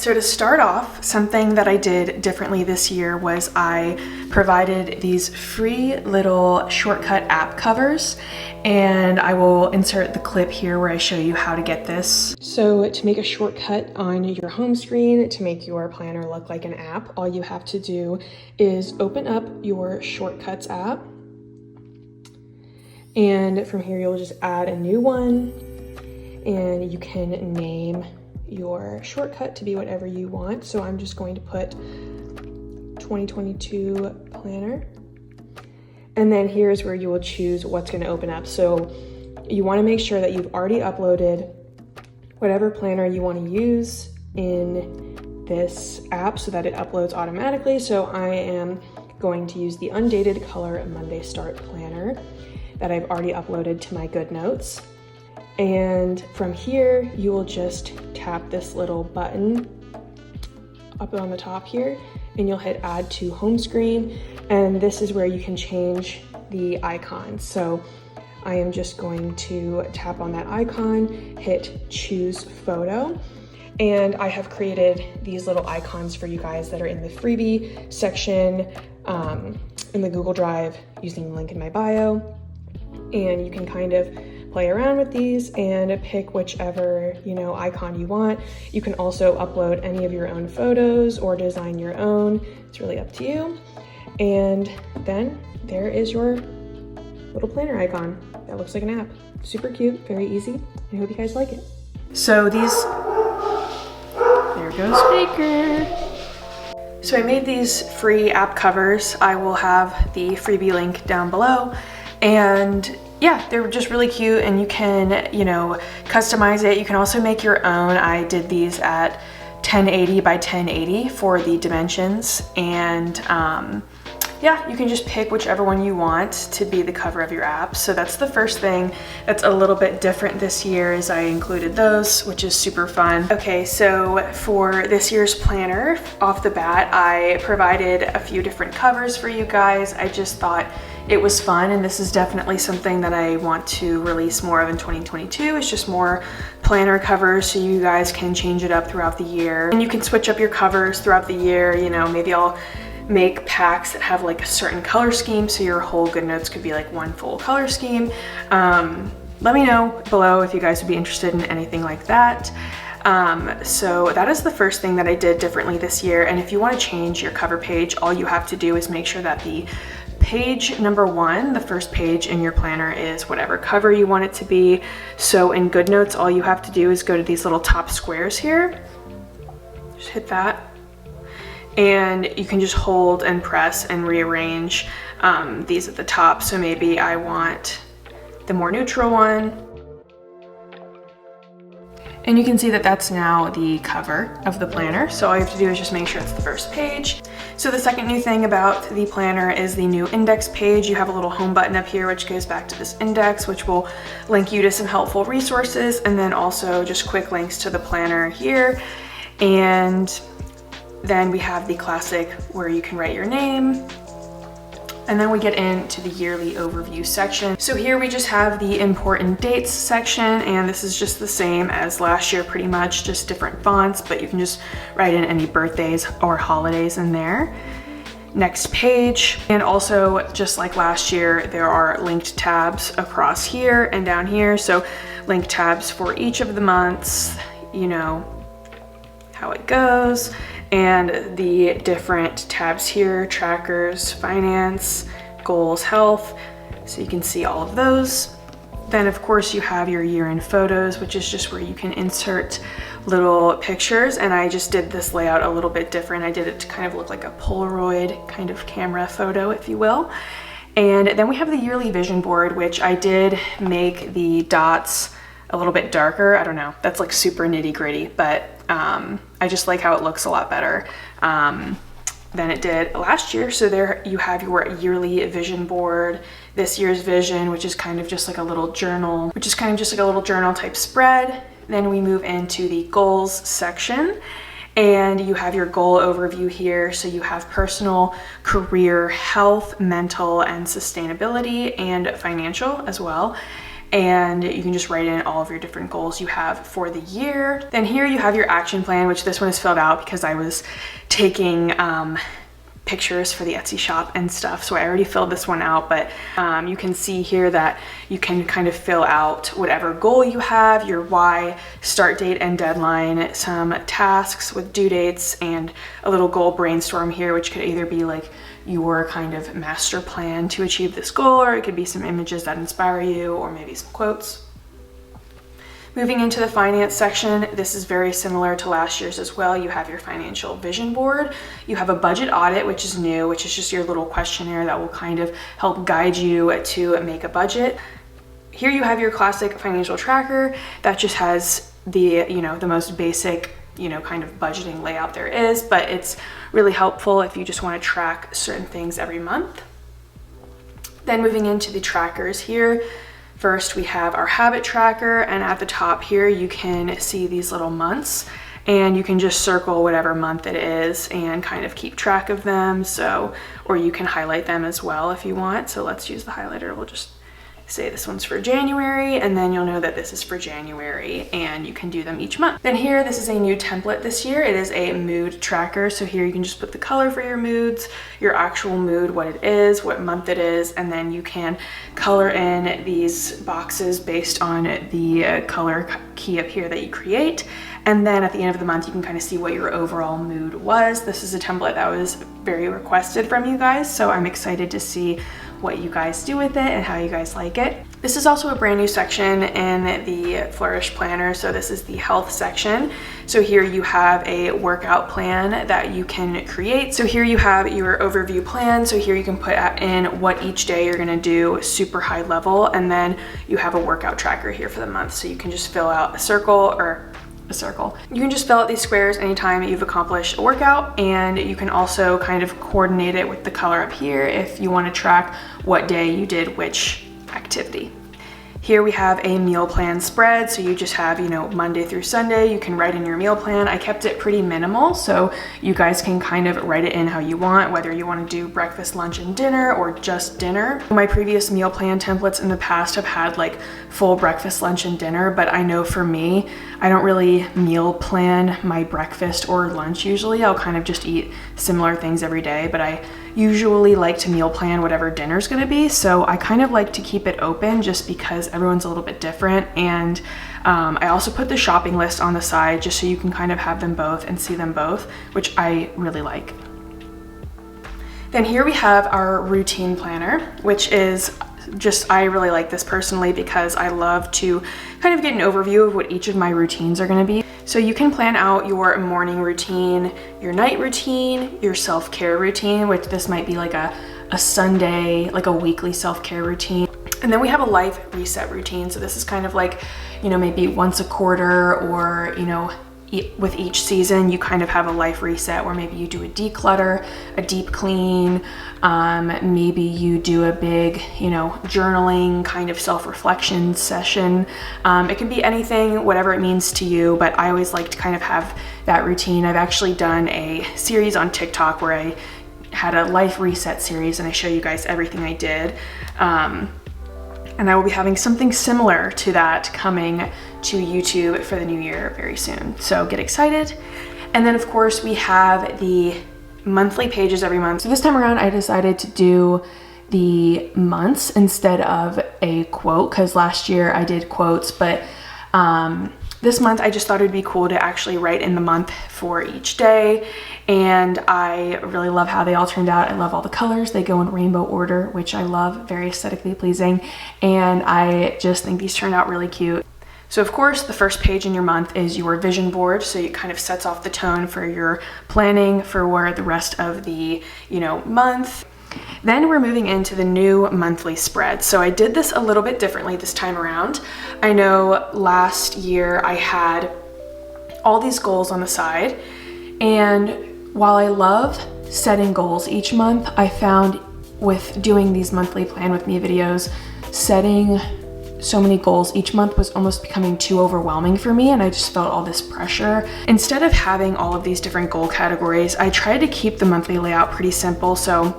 so to start off, something that I did differently this year was I provided these free little shortcut app covers, and I will insert the clip here where I show you how to get this. So to make a shortcut on your home screen to make your planner look like an app, all you have to do is open up your Shortcuts app. And from here, you'll just add a new one, and you can name your shortcut to be whatever you want. So I'm just going to put 2022 planner. And then here's where you will choose what's going to open up. So you want to make sure that you've already uploaded whatever planner you want to use in this app so that it uploads automatically. So I am going to use the Undated Color Monday Start Planner that I've already uploaded to my Goodnotes. And from here, you will just tap this little button up on the top here, and you'll hit add to home screen. And this is where you can change the icons. So I am just going to tap on that icon, hit choose photo. And I have created these little icons for you guys that are in the freebie section in the Google Drive using the link in my bio. And you can kind of play around with these and pick whichever, icon you want. You can also upload any of your own photos or design your own. It's really up to you. And then there is your little planner icon that looks like an app. Super cute, very easy. I hope you guys like it. So there goes Baker. So I made these free app covers. I will have the freebie link down below. And yeah, they're just really cute, and you can, customize it. You can also make your own. I did these at 1080 by 1080 for the dimensions. And yeah, you can just pick whichever one you want to be the cover of your app. So that's the first thing that's a little bit different this year, is I included those, which is super fun. Okay, so for this year's planner, off the bat, I provided a few different covers for you guys. I just thought it was fun, and this is definitely something that I want to release more of in 2022. It's just more planner covers so you guys can change it up throughout the year. And you can switch up your covers throughout the year. Maybe I'll make packs that have like a certain color scheme, so your whole Goodnotes could be like one full color scheme. Let me know below if you guys would be interested in anything like that. So that is the first thing that I did differently this year. And if you want to change your cover page, all you have to do is make sure that the page number 1, the first page in your planner, is whatever cover you want it to be. So in Goodnotes, all you have to do is go to these little top squares here. Just hit that. And you can just hold and press and rearrange these at the top. So maybe I want the more neutral one. And you can see that that's now the cover of the planner. So all you have to do is just make sure it's the first page. So the second new thing about the planner is the new index page. You have a little home button up here, which goes back to this index, which will link you to some helpful resources, and then also just quick links to the planner here. And then we have the classic where you can write your name. And then we get into the yearly overview section. So here we just have the important dates section, and this is just the same as last year pretty much, just different fonts, but you can just write in any birthdays or holidays in there. Next page, and also just like last year, there are linked tabs across here and down here. So link tabs for each of the months, how it goes. And the different tabs here: trackers, finance, goals, health. So you can see all of those. Then of course you have your year-end photos, which is just where you can insert little pictures. And I just did this layout a little bit different. I did it to kind of look like a Polaroid kind of camera photo, if you will. And then we have the yearly vision board, which I did make the dots a little bit darker. I don't know, that's like super nitty gritty, but I just like how it looks a lot better than it did last year. So there you have your yearly vision board, this year's vision, which is kind of just like a little journal, type spread. Then we move into the goals section, and you have your goal overview here. So you have personal, career, health, mental, and sustainability, and financial as well. and you can just write in all of your different goals you have for the year. Then here you have your action plan, which this one is filled out because I was taking pictures for the Etsy shop and stuff, so I already filled this one out, but you can see here that you can kind of fill out whatever goal you have, your why, start date and deadline, some tasks with due dates, and a little goal brainstorm here, which could either be like your kind of master plan to achieve this goal, or it could be some images that inspire you, or maybe some quotes. Moving into the finance section, this is very similar to last year's as well. You have your financial vision board. You have a budget audit, which is new, which is just your little questionnaire that will kind of help guide you to make a budget. Here you have your classic financial tracker that just has the, the most basic, kind of budgeting layout there is, but it's really helpful if you just want to track certain things every month. Then moving into the trackers here, first we have our habit tracker, and at the top here you can see these little months, and you can just circle whatever month it is and kind of keep track of them. So, or you can highlight them as well if you want. So let's use the highlighter. We'll just say this one's for January, and then you'll know that this is for January, and you can do them each month. Then here, this is a new template this year. It is a mood tracker. So here you can just put the color for your moods, your actual mood, what it is, what month it is, and then you can color in these boxes based on the color key up here that you create. And then at the end of the month, you can kind of see what your overall mood was. This is a template that was very requested from you guys, so I'm excited to see what you guys do with it and how you guys like it. This is also a brand new section in the Flourish planner. So this is the health section. So here you have a workout plan that you can create. So here you have your overview plan. So here you can put in what each day you're gonna do, super high level, and then you have a workout tracker here for the month. So you can just fill out a circle. You can just fill out these squares anytime you've accomplished a workout, and you can also kind of coordinate it with the color up here if you want to track what day you did which activity. Here we have a meal plan spread, so you just have, Monday through Sunday, you can write in your meal plan. I kept it pretty minimal, so you guys can kind of write it in how you want, whether you want to do breakfast, lunch, and dinner, or just dinner. My previous meal plan templates in the past have had like full breakfast, lunch, and dinner, but I know for me, I don't really meal plan my breakfast or lunch usually. I'll kind of just eat similar things every day, but I usually like to meal plan whatever dinner's gonna be. So I kind of like to keep it open just because everyone's a little bit different. And I also put the shopping list on the side just so you can kind of have them both and see them both, which I really like. Then here we have our routine planner, which is just, I really like this personally because I love to kind of get an overview of what each of my routines are gonna be. So you can plan out your morning routine, your night routine, your self-care routine, which this might be like a Sunday, like a weekly self-care routine. And then we have a life reset routine. So this is kind of like, maybe once a quarter, or, with each season, you kind of have a life reset where maybe you do a declutter, a deep clean, maybe you do a big, journaling kind of self-reflection session. It can be anything, whatever it means to you, but I always like to kind of have that routine. I've actually done a series on TikTok where I had a life reset series, and I show you guys everything I did. And I will be having something similar to that coming to YouTube for the new year very soon. So get excited. And then of course we have the monthly pages every month. So this time around I decided to do the months instead of a quote, because last year I did quotes, but this month I just thought it'd be cool to actually write in the month for each day. And I really love how they all turned out. I love all the colors. They go in rainbow order, which I love, very aesthetically pleasing. And I just think these turned out really cute. So of course, the first page in your month is your vision board. So it kind of sets off the tone for your planning for the rest of the, month. Then we're moving into the new monthly spread. So I did this a little bit differently this time around. I know last year I had all these goals on the side, and while I love setting goals each month, I found with doing these monthly plan with me videos, setting so many goals each month was almost becoming too overwhelming for me, and I just felt all this pressure. Instead of having all of these different goal categories, I tried to keep the monthly layout pretty simple. So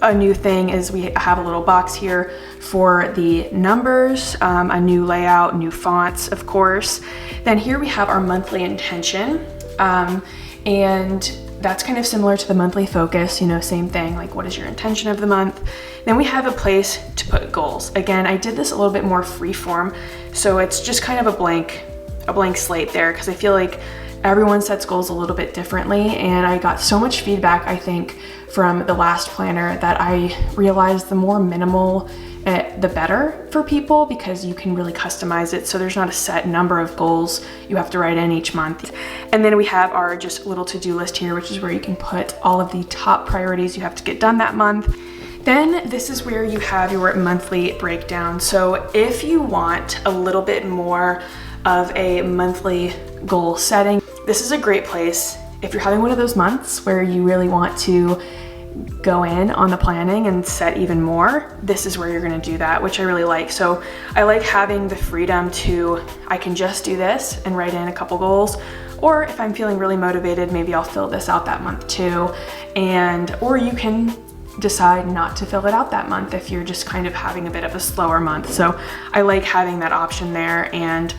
a new thing is we have a little box here for the numbers, a new layout, new fonts, of course. Then here we have our monthly intention, and that's kind of similar to the monthly focus, you know, same thing, like what is your intention of the month? Then we have a place to put goals. Again, I did this a little bit more free form, so it's just kind of a blank slate there, because I feel like everyone sets goals a little bit differently, and I got so much feedback, I think, from the last planner that I realized the more minimal the better for people, because you can really customize it. So there's not a set number of goals you have to write in each month. And then we have our just little to-do list here, which is where you can put all of the top priorities you have to get done that month. Then this is where you have your monthly breakdown. So if you want a little bit more of a monthly goal setting, this is a great place. If you're having one of those months where you really want to go in on the planning and set even more, this is where you're gonna do that, which I really like. So I like having the freedom to, I can just do this and write in a couple goals, or if I'm feeling really motivated, maybe I'll fill this out that month too. Or you can decide not to fill it out that month if you're just kind of having a bit of a slower month. So I like having that option there, and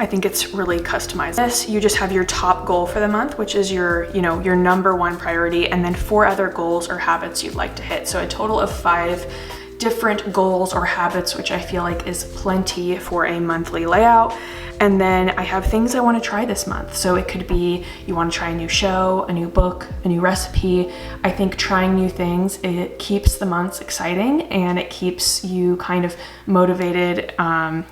I think it's really customized. This, you just have your top goal for the month, which is your, you know, your number one priority, and then 4 other goals or habits you'd like to hit. So a total of 5 different goals or habits, which I feel like is plenty for a monthly layout. And then I have things I want to try this month. So it could be you want to try a new show, a new book, a new recipe. I think trying new things, it keeps the months exciting, and it keeps you kind of motivated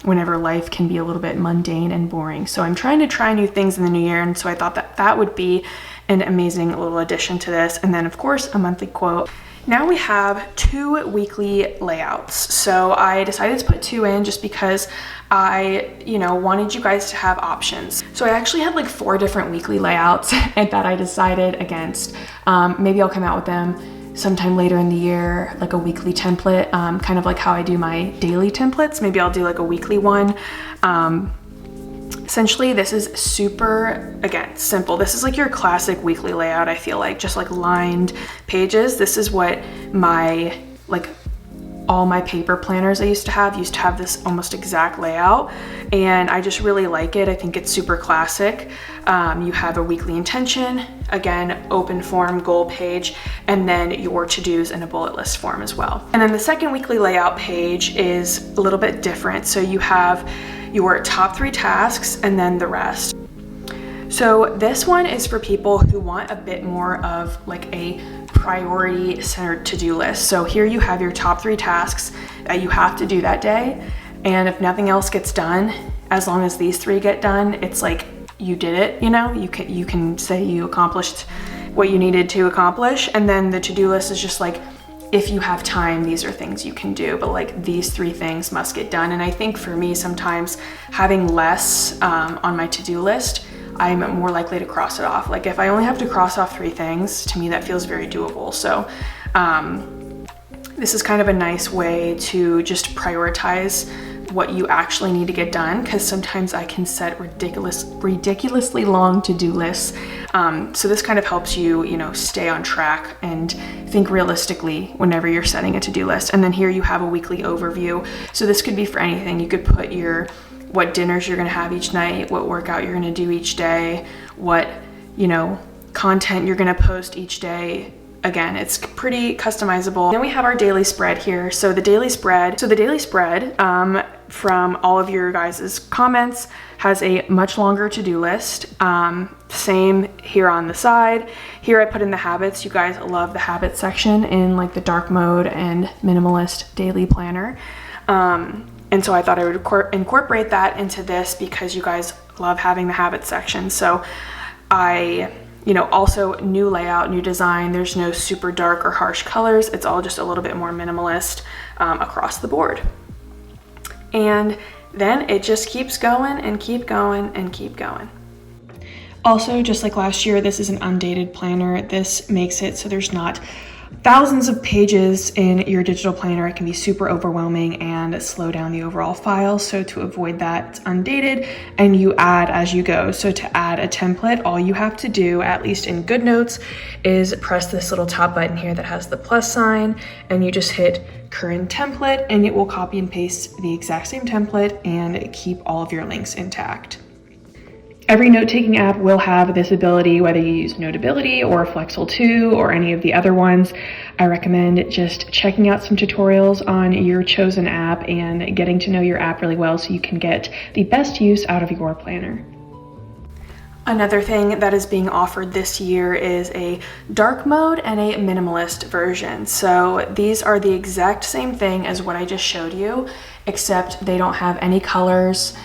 whenever life can be a little bit mundane and boring. So I'm trying to try new things in the new year, and so I thought that that would be an amazing little addition to this. And then of course a monthly quote. Now we have 2 weekly layouts. So I decided to put 2 in just because I, wanted you guys to have options. So I actually had like 4 different weekly layouts and that I decided against. Maybe I'll come out with them sometime later in the year, like a weekly template, kind of like how I do my daily templates. Maybe I'll do like a weekly one. Essentially, this is super, again, simple. This is like your classic weekly layout, I feel like, just like lined pages. This is what my, all my paper planners I used to have this almost exact layout, and I just really like it. I think it's super classic. You have a weekly intention, again, open form goal page, and then your to-dos in a bullet list form as well. And then the second weekly layout page is a little bit different. So you have your top 3 tasks and then the rest. So this one is for people who want a bit more of like a priority centered to-do list. So here you have your top 3 tasks that you have to do that day. And if nothing else gets done, as long as these 3 get done, it's like you did it, you can say you accomplished what you needed to accomplish. And then the to-do list is just like, if you have time, these are things you can do, but like these 3 things must get done. And I think for me, sometimes having less on my to-do list, I'm more likely to cross it off. Like if I only have to cross off 3 things, to me that feels very doable. So this is kind of a nice way to just prioritize what you actually need to get done, because sometimes I can set ridiculously long to-do lists. So this kind of helps you, stay on track and think realistically whenever you're setting a to-do list. And then here you have a weekly overview. So this could be for anything. You could put what dinners you're gonna have each night, what workout you're gonna do each day, what, content you're gonna post each day. Again, it's pretty customizable. Then we have our daily spread here. So the daily spread, from all of your guys' comments, has a much longer to-do list. Same here on the side. Here I put in the habits. You guys love the habits section in like the dark mode and minimalist daily planner. And so I thought I would incorporate that into this because you guys love having the habits section. So also new layout, new design. There's no super dark or harsh colors. It's all just a little bit more minimalist across the board. And then it just keeps going and keep going and keep going. Also, just like last year, this is an undated planner. This makes it so there's not thousands of pages in your digital planner, it can be super overwhelming and slow down the overall file. So to avoid that, it's undated and you add as you go. So to add a template, all you have to do, at least in GoodNotes, is press this little top button here that has the plus sign, and you just hit current template, and it will copy and paste the exact same template and keep all of your links intact. Every note-taking app will have this ability, whether you use Notability or Flexel 2 or any of the other ones. I recommend just checking out some tutorials on your chosen app and getting to know your app really well so you can get the best use out of your planner. Another thing that is being offered this year is a dark mode and a minimalist version. So these are the exact same thing as what I just showed you, except they don't have any colors.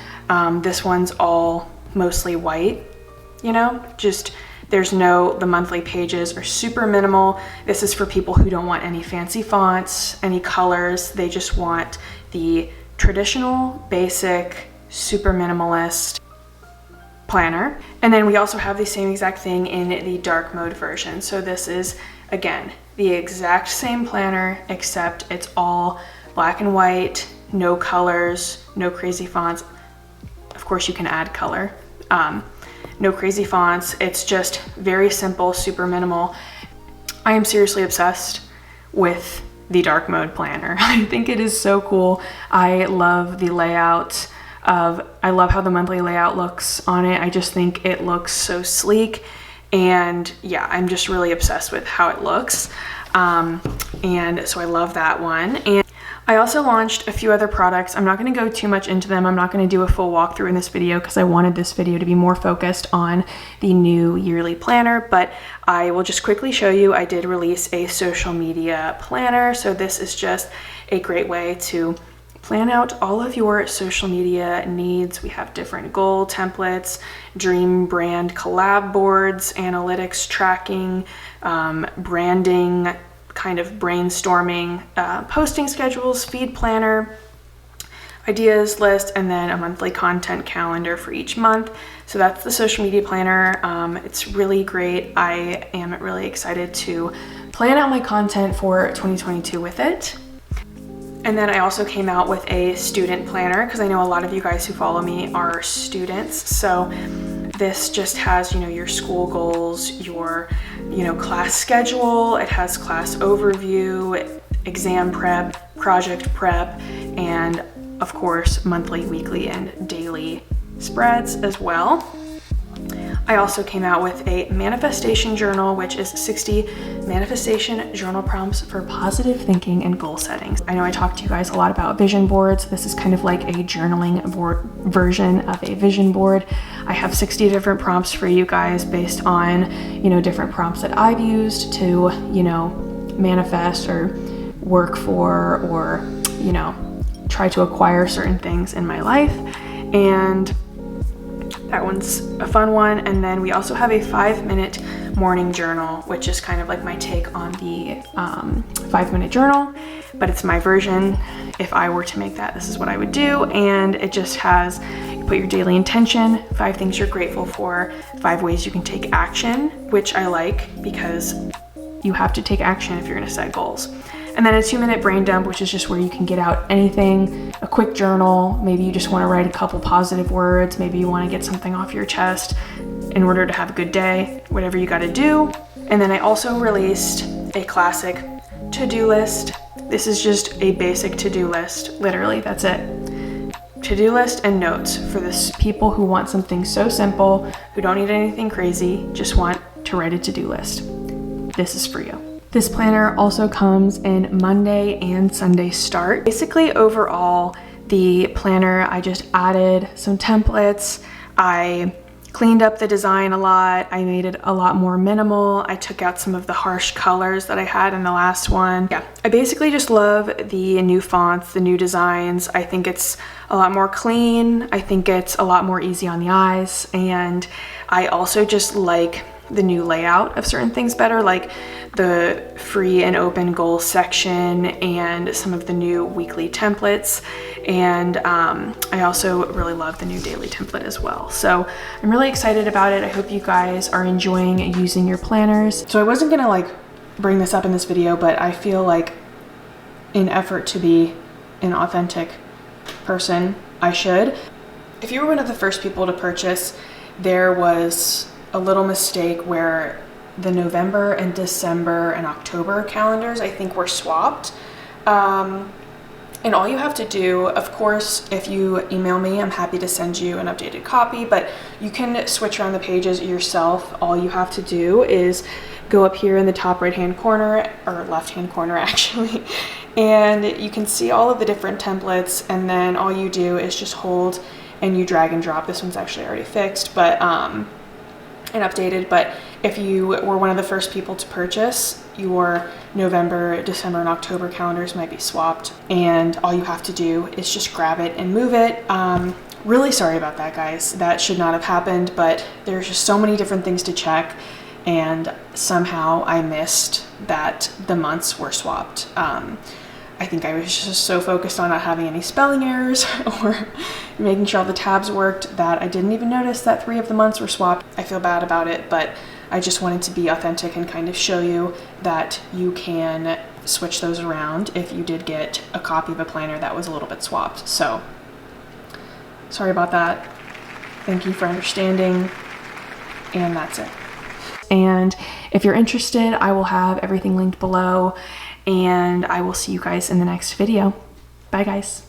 This one's all mostly white, you know, just the monthly pages are super minimal. This is for people who don't want any fancy fonts, any colors. They just want the traditional, basic, super minimalist planner. And then we also have the same exact thing in the dark mode version. So this is, again, the exact same planner, except it's all black and white, no colors, no crazy fonts. Of course, you can add color. No crazy fonts. It's just very simple, super minimal. I am seriously obsessed with the dark mode planner. I think it is so cool. I love the layout I love how the monthly layout looks on it. I just think it looks so sleek, and yeah, I'm just really obsessed with how it looks. And so I love that one. And I also launched a few other products. I'm not going to go too much into them. I'm not going to do a full walkthrough in this video because I wanted this video to be more focused on the new yearly planner, but I will just quickly show you. I did release a social media planner. So this is just a great way to plan out all of your social media needs. We have different goal templates, dream brand collab boards, analytics tracking, branding, kind of brainstorming, posting schedules, feed planner, ideas list, and then a monthly content calendar for each month. So that's the social media planner. It's really great. I am really excited to plan out my content for 2022 with it. And then I also came out with a student planner because I know a lot of you guys who follow me are students. So this just has, your school goals, your, class schedule. It has class overview, exam prep, project prep, and of course, monthly, weekly, and daily spreads as well. I also came out with a manifestation journal, which is 60 manifestation journal prompts for positive thinking and goal settings. I know I talked to you guys a lot about vision boards. This is kind of like a journaling version of a vision board. I have 60 different prompts for you guys based on, different prompts that I've used to, manifest or work for or, try to acquire certain things in my life. And that one's a fun one. And then we also have a 5-minute morning journal, which is kind of like my take on the 5-minute journal, but it's my version. If I were to make that, this is what I would do. And it just has, you put your daily intention, 5 things you're grateful for, 5 ways you can take action, which I like because you have to take action if you're gonna set goals. And then a 2-minute brain dump, which is just where you can get out anything, a quick journal. Maybe you just want to write a couple positive words. Maybe you want to get something off your chest in order to have a good day, whatever you got to do. And then I also released a classic to-do list. This is just a basic to-do list. Literally, that's it. To-do list and notes for this people who want something so simple, who don't need anything crazy, just want to write a to-do list. This is for you. This planner also comes in Monday and Sunday start. Basically, overall, the planner, I just added some templates. I cleaned up the design a lot. I made it a lot more minimal. I took out some of the harsh colors that I had in the last one. Yeah, I basically just love the new fonts, the new designs. I think it's a lot more clean. I think it's a lot more easy on the eyes. And I also just like the new layout of certain things better, like the free and open goal section and some of the new weekly templates. And I also really love the new daily template as well. So I'm really excited about it. I hope you guys are enjoying using your planners. So I wasn't gonna bring this up in this video, but I feel like in effort to be an authentic person, I should. If you were one of the first people to purchase, there was a little mistake where the November and December and October calendars, I think, were swapped. And all you have to do, of course, if you email me, I'm happy to send you an updated copy, but you can switch around the pages yourself. All you have to do is go up here in the top right-hand corner, or left-hand corner actually, and you can see all of the different templates, and then all you do is just hold and you drag and drop. This one's actually already fixed, but and updated, but if you were one of the first people to purchase, your November, December, and October calendars might be swapped, and all you have to do is just grab it and move it. Really sorry about that, guys. That should not have happened, but there's just so many different things to check, and somehow I missed that the months were swapped. I think I was just so focused on not having any spelling errors or making sure all the tabs worked that I didn't even notice that 3 of the months were swapped. I feel bad about it, but I just wanted to be authentic and kind of show you that you can switch those around if you did get a copy of a planner that was a little bit swapped. So sorry about that. Thank you for understanding. And that's it. And if you're interested, I will have everything linked below, and I will see you guys in the next video. Bye, guys.